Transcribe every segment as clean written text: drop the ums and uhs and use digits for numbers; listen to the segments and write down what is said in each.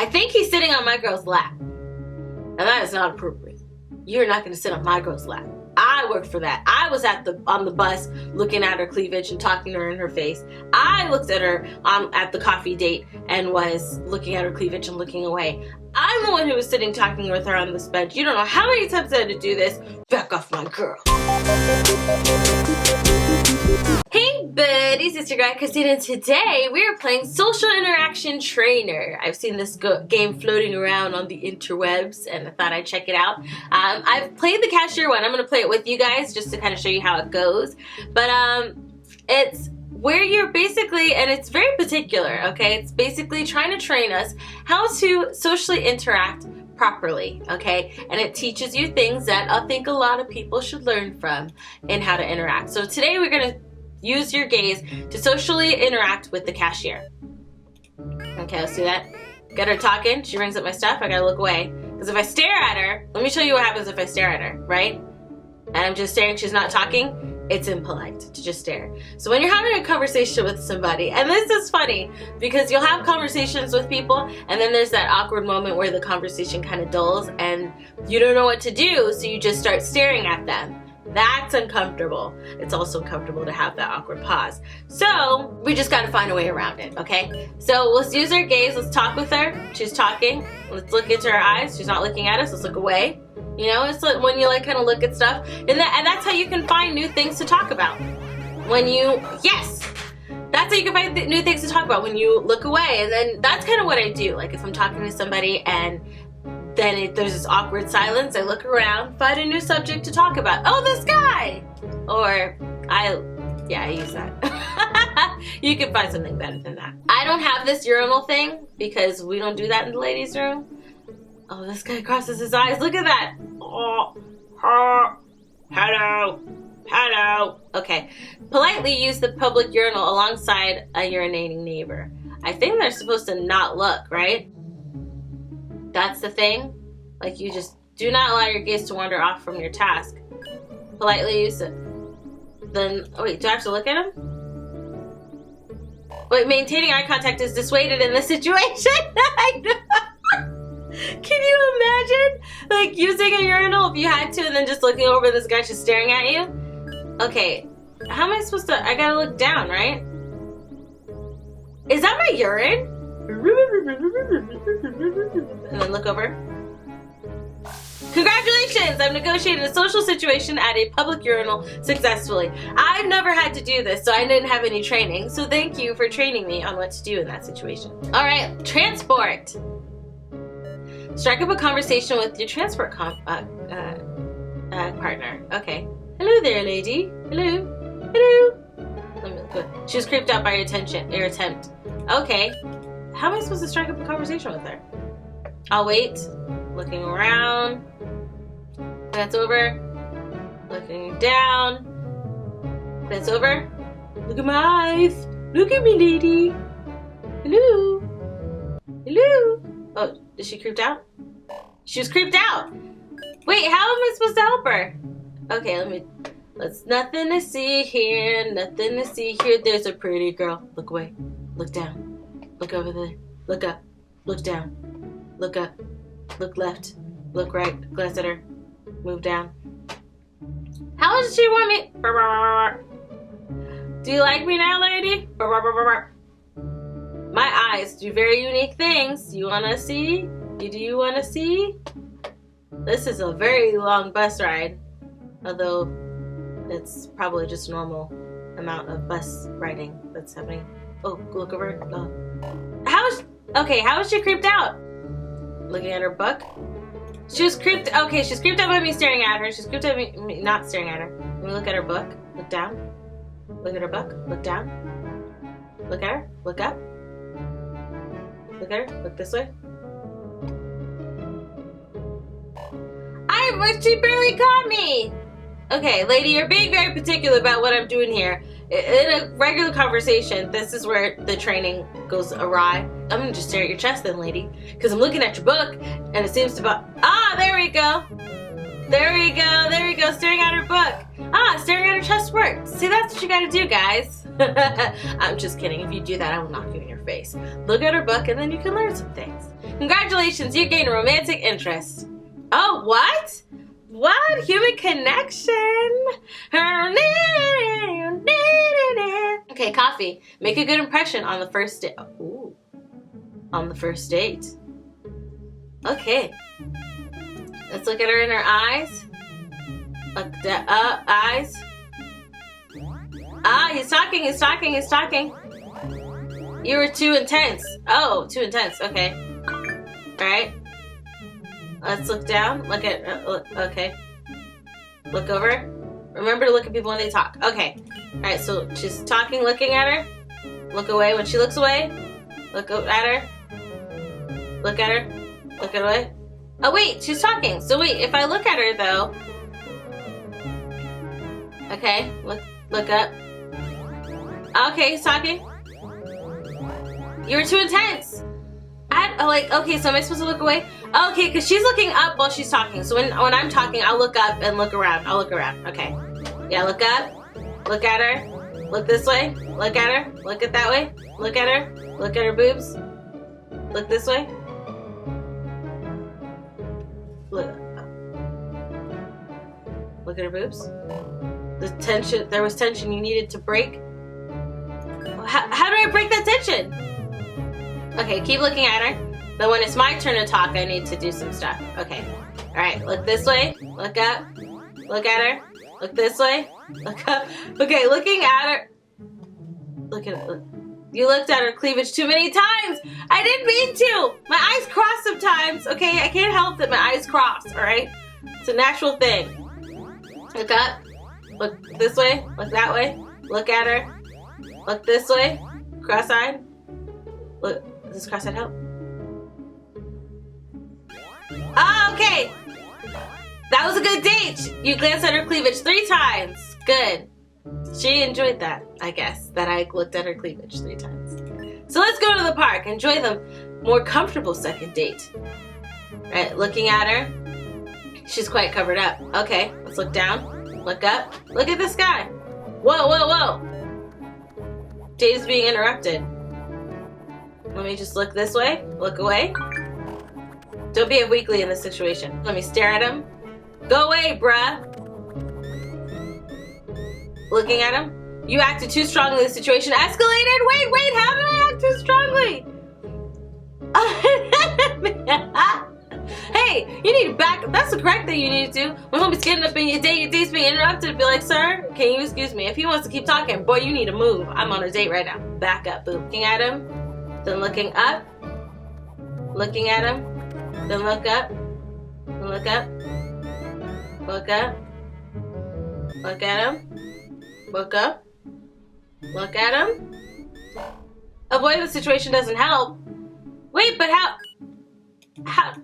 I think he's sitting on my girl's lap. And that is not appropriate. You're not going to sit on my girl's lap. I worked for that. I was on the bus looking at her cleavage and talking to her in her face. I looked at her at the coffee date and was looking at her cleavage and looking away. I'm the one who was sitting talking with her on this bench. You don't know how many times I had to do this. Back off my girl. Hey buddies, it's your girl Christine, and today we are playing Social Interaction Trainer. I've seen this game floating around on the interwebs and I thought I'd check it out. I've played the cashier one. I'm going to play it with you guys just to kind of show you how it goes. But it's where you're basically, and it's very particular, okay? It's basically trying to train us how to socially interact properly, okay? And it teaches you things that I think a lot of people should learn from in how to interact. So today we're going to use your gaze to socially interact with the cashier. Okay, let's do that. Get her talking. She brings up my stuff. I gotta look away. Because if I stare at her, let me show you what happens if I stare at her, right? And I'm just staring, she's not talking, it's impolite to just stare. So when you're having a conversation with somebody, and this is funny, because you'll have conversations with people, and then there's that awkward moment where the conversation kind of dulls, and you don't know what to do, so you just start staring at them. That's uncomfortable. It's also uncomfortable to have that awkward pause. So we just got to find a way around it, okay? So let's use our gaze. Let's talk with her. She's talking. Let's look into her eyes. She's not looking at us. Let's look away. You know, it's like when you like kind of look at stuff, and that's how you can find new things to talk about. When you, yes, that's how you can find new things to talk about, when you look away. And then that's kind of what I do. Like if I'm talking to somebody and then there's this awkward silence, I look around, find a new subject to talk about. Oh, this guy! Or, I use that. You can find something better than that. I don't have this urinal thing because we don't do that in the ladies' room. Oh, this guy crosses his eyes. Look at that. Oh, hello. Hello. Okay. Politely use the public urinal alongside a urinating neighbor. I think they're supposed to not look, right? That's the thing. Like, you just do not allow your gaze to wander off from your task. Politely use it. Then, oh wait, do I have to look at him? Wait, maintaining eye contact is dissuaded in this situation. I know. Can you imagine, like, using a urinal if you had to and then just looking over this guy just staring at you? Okay, how am I supposed to, I gotta look down, right? Is that my urine? And then look over. Congratulations! I've negotiated a social situation at a public urinal successfully. I've never had to do this, so I didn't have any training. So thank you for training me on what to do in that situation. Alright, transport. Strike up a conversation with your transport partner. Okay. Hello there, lady. Hello. Hello. Let me look. She was creeped out by your attempt. Okay. How am I supposed to strike up a conversation with her? I'll wait. Looking around. Glance over. Looking down. Glance over. Look at my eyes. Look at me, lady. Hello. Hello. Oh, is she creeped out? She was creeped out. Wait, how am I supposed to help her? Okay, let's, nothing to see here. Nothing to see here. There's a pretty girl. Look away. Look down. Look over there. Look up. Look down. Look up. Look left. Look right. Glance at her. Move down. How does she want me? Do you like me now, lady? My eyes do very unique things. You wanna see? Do you wanna see? This is a very long bus ride. Although it's probably just normal amount of bus riding that's happening. Oh, look over. Oh. How is she creeped out? Looking at her book. She was creeped. Okay, she's creeped out by me staring at her. She's creeped out by me not staring at her. Let me look at her book. Look down. Look at her book. Look down. Look at her. Look up. Look at her. Look this way. She barely caught me. Okay, lady, you're being very particular about what I'm doing here. In a regular conversation, this is where the training goes awry. I'm gonna just stare at your chest then, lady. Because I'm looking at your book, and it seems to there we go. There we go, there we go, staring at her book. Staring at her chest works. See, that's what you gotta do, guys. I'm just kidding. If you do that, I will knock you in your face. Look at her book, and then you can learn some things. Congratulations, you gained a romantic interest. Oh, what? What? Human connection? Okay, coffee. Make a good impression on the first date. Ooh. On the first date. Okay. Let's look at her in her eyes. Look eyes. Ah, he's talking. You were too intense. Oh, too intense. Okay. Alright. Let's look down. Look at, okay. Look over. Remember to look at people when they talk. Okay. Alright, so she's talking, looking at her. Look away. When she looks away, look at her. Look at her. Look at away. Oh, wait, she's talking. So wait, if I look at her, though. Okay, look up. Okay, he's talking. You were too intense. Okay, so am I supposed to look away? Okay, because she's looking up while she's talking. So when I'm talking, I'll look up and look around. I'll look around. Okay. Yeah, look up. Look at her. Look this way. Look at her. Look at that way. Look at her. Look at her boobs. Look this way. Look at her boobs. The tension. There was tension you needed to break. How do I break that tension? Okay, keep looking at her. But when it's my turn to talk, I need to do some stuff. Okay. Alright, look this way. Look up. Look at her. Look this way. Look up. Okay, looking at her. Look at her. You looked at her cleavage too many times. I didn't mean to. My eyes cross sometimes. Okay, I can't help that my eyes cross. Alright? It's a natural thing. Look up. Look this way. Look that way. Look at her. Look this way. Cross-eyed. Look. Does this cross-eyed help? Ah, okay. That was a good date. You glanced at her cleavage 3 times. Good. She enjoyed that, I guess, that I looked at her cleavage 3 times. So let's go to the park. Enjoy the more comfortable second date. Right, looking at her. She's quite covered up. Okay, let's look down. Look up. Look at the sky. Whoa, whoa, whoa. Date is being interrupted. Let me just look this way. Look away. Don't be a weakly in this situation. Let me stare at him. Go away, bruh. Looking at him. You acted too strongly. The situation escalated. Wait, how did I act too strongly? Hey, you need to back up. That's the correct thing you need to do. When somebody's getting up in your date's being interrupted, be like, sir, can you excuse me? If he wants to keep talking, boy, you need to move. I'm on a date right now. Back up, boo. Looking at him. Then looking up. Looking at him. Then look up. Then look up. Look up. Look at him. Look up. Look at him. Avoiding the situation doesn't help. Wait, but how?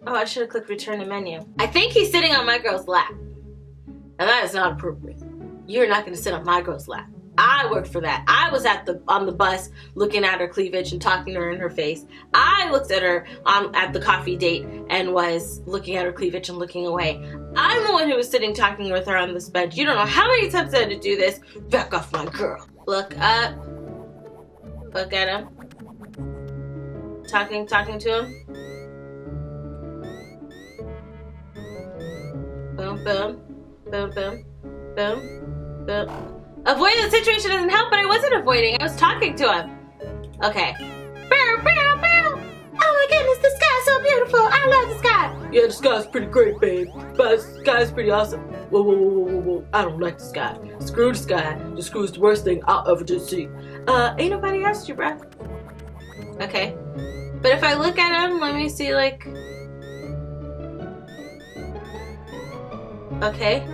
Oh, I should have clicked return to menu. I think he's sitting on my girl's lap. And that is not appropriate. You're not going to sit on my girl's lap. I worked for that. I was on the bus looking at her cleavage and talking to her in her face. I looked at her at the coffee date and was looking at her cleavage and looking away. I'm the one who was sitting talking with her on this bench. You don't know how many times I had to do this. Back off my girl. Look up. Look at him. Talking to him. Boom, boom. Boom, boom. Boom. Boom. Avoiding the situation doesn't help, but I wasn't avoiding. I was talking to him. Okay. Bow, bow, bow. Oh my goodness, the sky's so beautiful. I love the sky. Yeah, the sky's pretty great, babe. But the sky's pretty awesome. Whoa, whoa, whoa, whoa, whoa, whoa. I don't like the sky. Screw the sky. The screw's the worst thing I'll ever just see. Ain't nobody asked you, bruh. Okay. But if I look at him, let me see, like... Okay.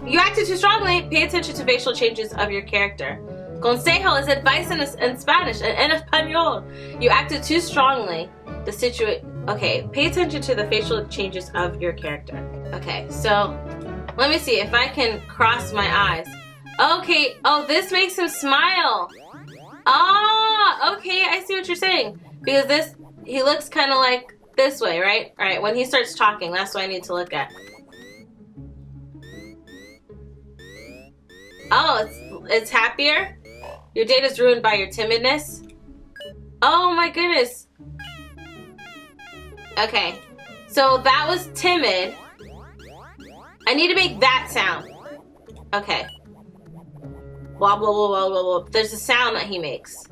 You acted too strongly. Pay attention to facial changes of your character. Consejo is advice in Spanish and en español. You acted too strongly. Okay, pay attention to the facial changes of your character. Okay, so let me see if I can cross my eyes. Okay, oh, this makes him smile. Ah, okay, I see what you're saying. Because he looks kind of like this way, right? All right, when he starts talking, that's what I need to look at. Oh, it's happier? Your date is ruined by your timidness? Oh my goodness. Okay. So that was timid. I need to make that sound. Okay. Blah, blah, blah, blah, blah, blah. There's a sound that he makes.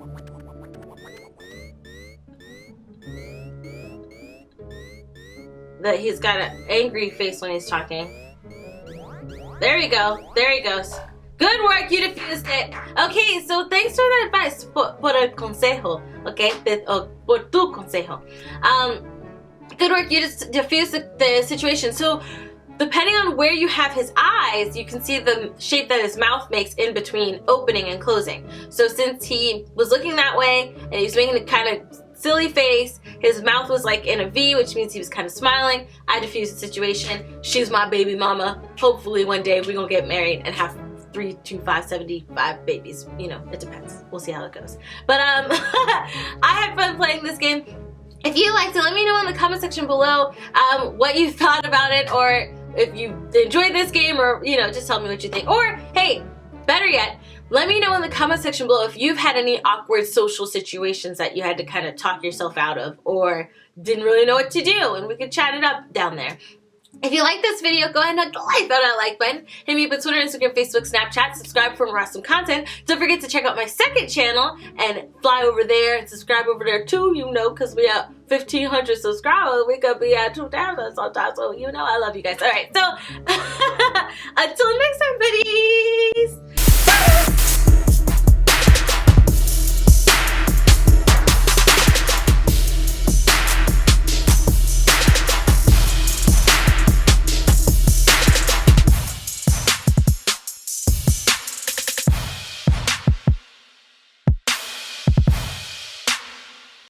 That he's got an angry face when he's talking. There you go. There he goes. Good work, you defused it. Okay, so thanks for the advice. Por el consejo. Okay? Por tu consejo. Good work, you just defused the situation. So, depending on where you have his eyes, you can see the shape that his mouth makes in between opening and closing. So since he was looking that way, and he was making a kind of silly face, his mouth was like in a V, which means he was kind of smiling. I diffused the situation. She's my baby mama. Hopefully one day we're gonna get married and have 3, 2, 5, 75 babies. You know, it depends. We'll see how it goes. But I had fun playing this game. If you liked it, let me know in the comment section below what you thought about it, or if you enjoyed this game, or, you know, just tell me what you think. Or, hey, better yet, let me know in the comment section below if you've had any awkward social situations that you had to kind of talk yourself out of, or didn't really know what to do, and we could chat it up down there. If you like this video, go ahead and hit that like button. Hit me up on Twitter, Instagram, Facebook, Snapchat. Subscribe for more awesome content. Don't forget to check out my second channel and fly over there and subscribe over there too, you know, because we have 1,500 subscribers. We could be at 2,000 sometimes, so you know I love you guys. All right, so until next time, buddies.